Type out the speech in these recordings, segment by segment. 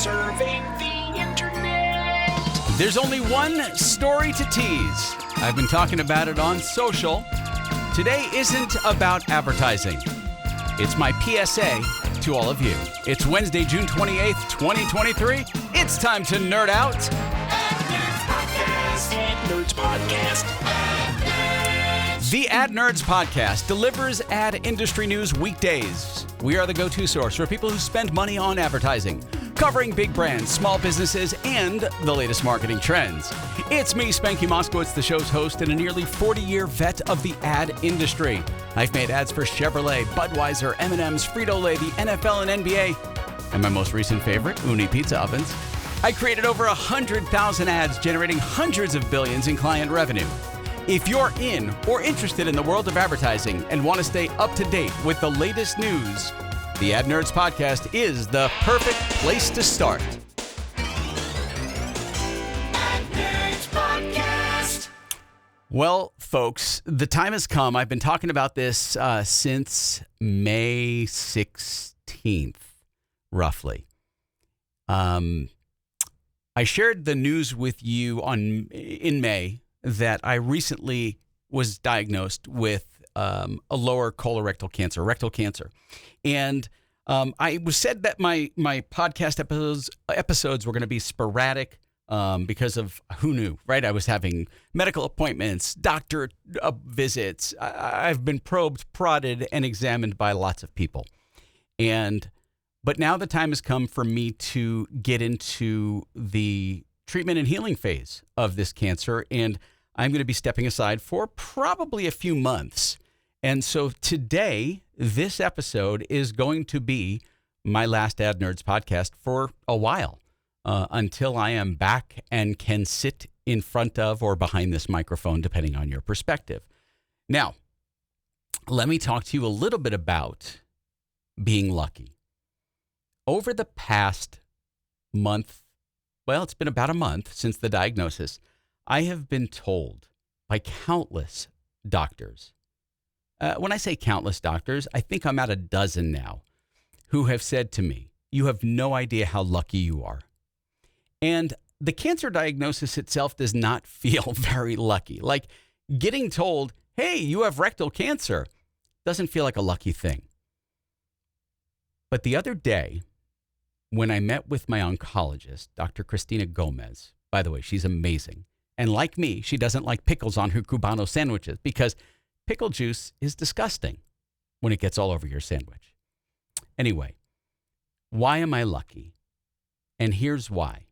serving the internet. There's only one story to tease. I've been talking about it on social. Today isn't about advertising. It's my PSA to all of you. It's Wednesday, June 28th, 2023. It's time to nerd out. Nerds Podcast. The Ad Nerds Podcast delivers ad industry news weekdays. We are the go-to source for people who spend money on advertising, covering big brands, small businesses, and the latest marketing trends. It's me, Spanky Moskowitz, the show's host and a nearly 40-year vet of the ad industry. I've made ads for Chevrolet, Budweiser, M&M's, Frito-Lay, the NFL and NBA, and my most recent favorite, Uni Pizza Ovens. I created over 100,000 ads, generating hundreds of billions in client revenue. If you're in or interested in the world of advertising and want to stay up to date with the latest news, the Ad Nerds Podcast is the perfect place to start. Ad Nerds Podcast. Well, folks, the time has come. I've been talking about this since May 16th, roughly. I shared the news with you in May that I recently was diagnosed with a lower colorectal cancer, rectal cancer. And I was said that my podcast episodes were going to be sporadic because of who knew, right? I was having medical appointments, doctor visits. I've been probed, prodded, and examined by lots of people. But now the time has come for me to get into the treatment and healing phase of this cancer, and I'm going to be stepping aside for probably a few months. And so today, this episode is going to be my last Ad Nerds podcast for a while, until I am back and can sit in front of or behind this microphone, depending on your perspective. Now, let me talk to you a little bit about being lucky. Over the past month, well, it's been about a month since the diagnosis, I have been told by countless doctors, when I say countless doctors, I think I'm at a dozen now, who have said to me, you have no idea how lucky you are. And the cancer diagnosis itself does not feel very lucky. Like getting told, hey, you have rectal cancer, doesn't feel like a lucky thing. But the other day, when I met with my oncologist, Dr. Cristina Gomez, by the way, she's amazing. And like me, she doesn't like pickles on her Cubano sandwiches because pickle juice is disgusting when it gets all over your sandwich. Anyway, why am I lucky? And here's why.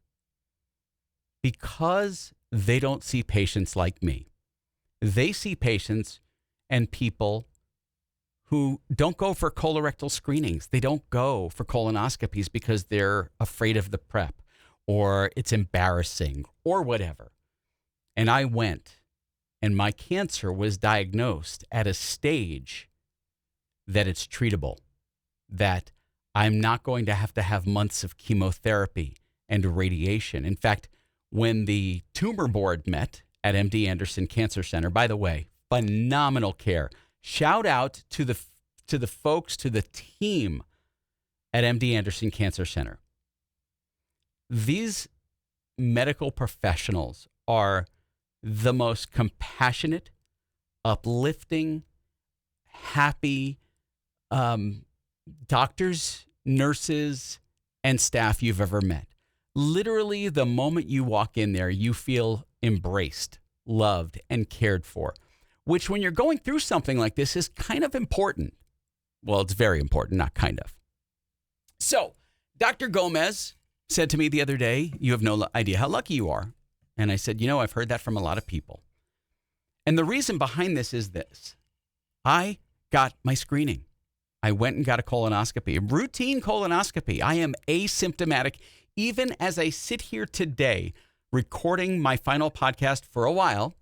Because they don't see patients like me. They see patients and people who don't go for colorectal screenings. They don't go for colonoscopies because they're afraid of the prep or it's embarrassing or whatever. And I went, and my cancer was diagnosed at a stage that it's treatable, that I'm not going to have months of chemotherapy and radiation. In fact, when the tumor board met at MD Anderson Cancer Center, by the way, phenomenal care. Shout out to the folks, to the team at MD Anderson Cancer Center. These medical professionals are the most compassionate, uplifting, happy doctors, nurses, and staff you've ever met. Literally, the moment you walk in there, you feel embraced, loved, and cared for, which when you're going through something like this is kind of important. Well, it's very important, not kind of. So, Dr. Gomez said to me the other day, you have no idea how lucky you are. And I said, I've heard that from a lot of people. And the reason behind this is this. I got my screening. I went and got a colonoscopy, a routine colonoscopy. I am asymptomatic. Even as I sit here today, recording my final podcast for a while,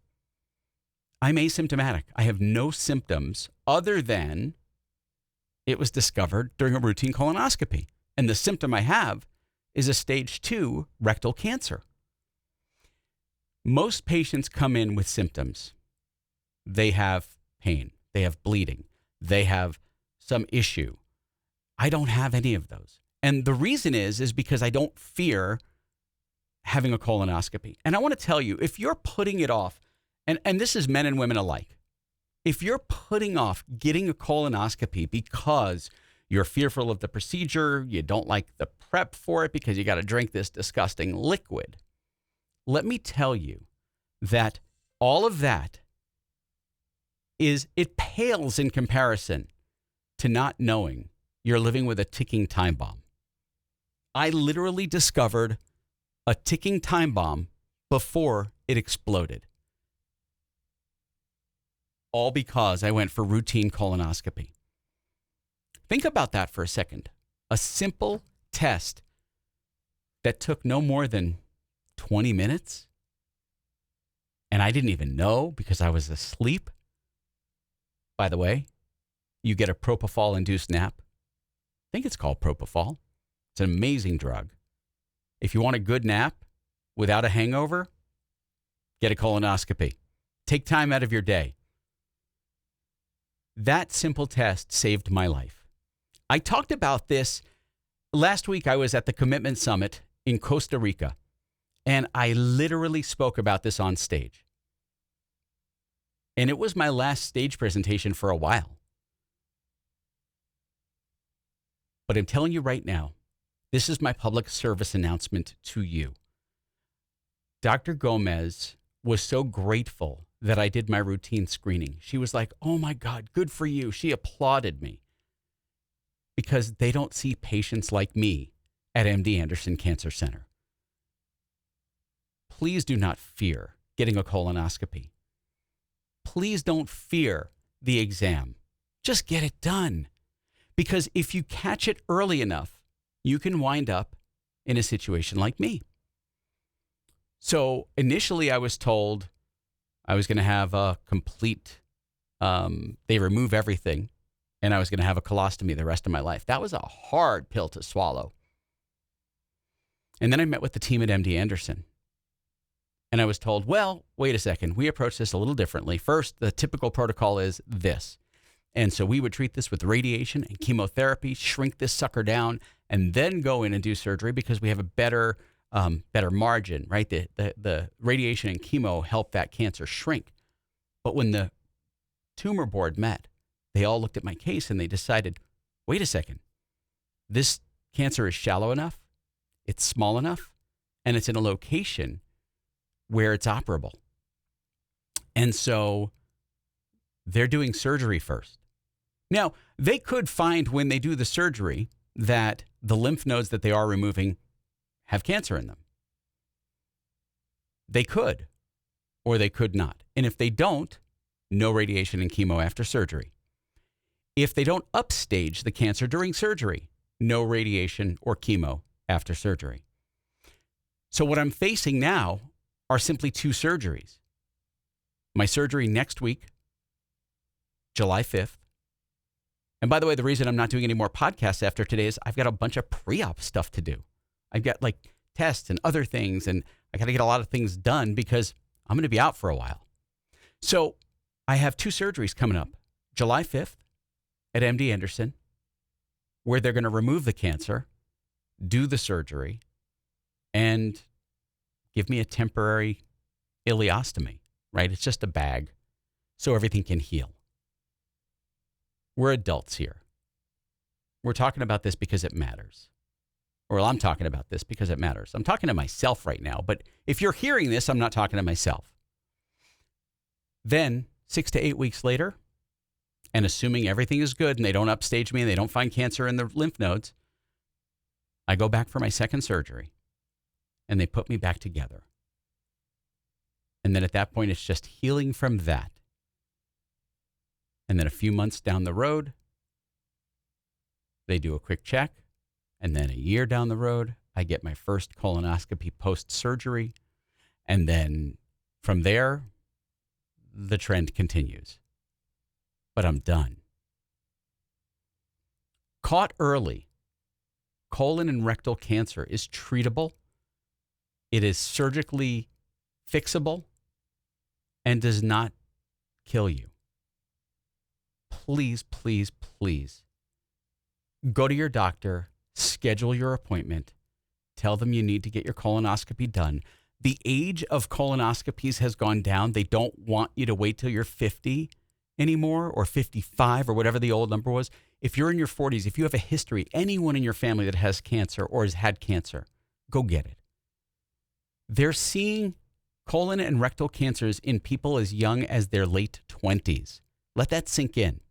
I'm asymptomatic. I have no symptoms other than it was discovered during a routine colonoscopy. And the symptom I have is a stage 2 rectal cancer. Most patients come in with symptoms. They have pain. They have bleeding. They have some issue. I don't have any of those. And the reason is because I don't fear having a colonoscopy. And I want to tell you, if you're putting it off, and this is men and women alike, if you're putting off getting a colonoscopy because you're fearful of the procedure, you don't like the prep for it because you got to drink this disgusting liquid, let me tell you that all of that it pales in comparison to not knowing you're living with a ticking time bomb. I literally discovered a ticking time bomb before it exploded. All because I went for routine colonoscopy. Think about that for a second. A simple test that took no more than 20 minutes. And I didn't even know because I was asleep. By the way, you get a propofol-induced nap. I think it's called propofol. It's an amazing drug. If you want a good nap without a hangover, get a colonoscopy. Take time out of your day. That simple test saved my life. I talked about this last week. I was at the Commitment Summit in Costa Rica, and I literally spoke about this on stage. And it was my last stage presentation for a while. But I'm telling you right now, this is my public service announcement to you. Dr. Gomez was so grateful that I did my routine screening. She was like, "Oh my God, good for you." She applauded me because they don't see patients like me at MD Anderson Cancer Center. Please do not fear getting a colonoscopy. Please don't fear the exam. Just get it done. Because if you catch it early enough, you can wind up in a situation like me. So initially I was told I was going to have a complete, they remove everything, and I was going to have a colostomy the rest of my life. That was a hard pill to swallow. And then I met with the team at MD Anderson. And I was told, well, wait a second. We approach this a little differently. First, the typical protocol is this. And so we would treat this with radiation and chemotherapy, shrink this sucker down, and then go in and do surgery because we have a better margin, right? The radiation and chemo help that cancer shrink. But when the tumor board met, they all looked at my case and they decided, wait a second. This cancer is shallow enough, it's small enough, and it's in a location where it's operable. And so they're doing surgery first. Now, they could find when they do the surgery that the lymph nodes that they are removing have cancer in them. They could, or they could not. And if they don't, no radiation and chemo after surgery. If they don't upstage the cancer during surgery, no radiation or chemo after surgery. So what I'm facing now are simply two surgeries. My surgery next week, July 5th. And by the way, the reason I'm not doing any more podcasts after today is I've got a bunch of pre-op stuff to do. I've got like tests and other things, and I got to get a lot of things done because I'm going to be out for a while. So I have two surgeries coming up. July 5th at MD Anderson, where they're going to remove the cancer, do the surgery, and give me a temporary ileostomy, right? It's just a bag so everything can heal. We're adults here. We're talking about this because it matters. Or I'm talking about this because it matters. I'm talking to myself right now, but if you're hearing this, I'm not talking to myself. Then 6 to 8 weeks later, and assuming everything is good and they don't upstage me and they don't find cancer in the lymph nodes, I go back for my second surgery and they put me back together. And then at that point, it's just healing from that. And then a few months down the road, they do a quick check. And then a year down the road, I get my first colonoscopy post-surgery. And then from there, the trend continues. But I'm done. Caught early, colon and rectal cancer is treatable. It is surgically fixable and does not kill you. Please, please, please go to your doctor, schedule your appointment. Tell them you need to get your colonoscopy done. The age of colonoscopies has gone down. They don't want you to wait till you're 50 anymore, or 55, or whatever the old number was. If you're in your 40s, if you have a history, anyone in your family that has cancer or has had cancer, go get it. They're seeing colon and rectal cancers in people as young as their late 20s. Let that sink in.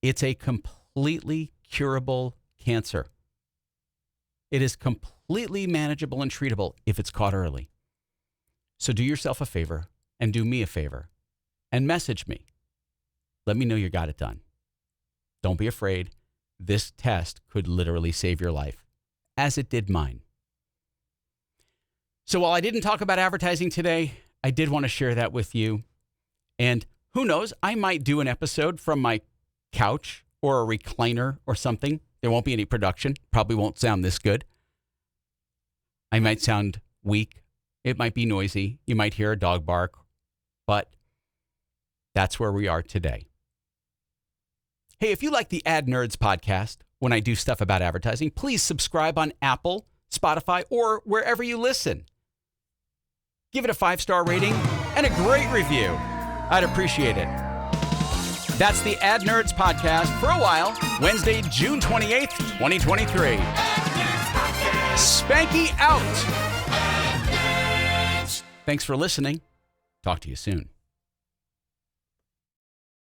It's a completely curable cancer. It is completely manageable and treatable if it's caught early. So do yourself a favor and do me a favor and message me. Let me know you got it done. Don't be afraid. This test could literally save your life, as it did mine. So while I didn't talk about advertising today, I did want to share that with you. And who knows, I might do an episode from my couch or a recliner or something. There won't be any production. Probably won't sound this good. I might sound weak. It might be noisy. You might hear a dog bark. But that's where we are today. Hey, if you like the Ad Nerds podcast, when I do stuff about advertising, please subscribe on Apple, Spotify, or wherever you listen. Give it a 5-star rating and a great review. I'd appreciate it. That's the Ad Nerds podcast for a while, Wednesday, June 28th, 2023. Spanky out. Thanks for listening. Talk to you soon.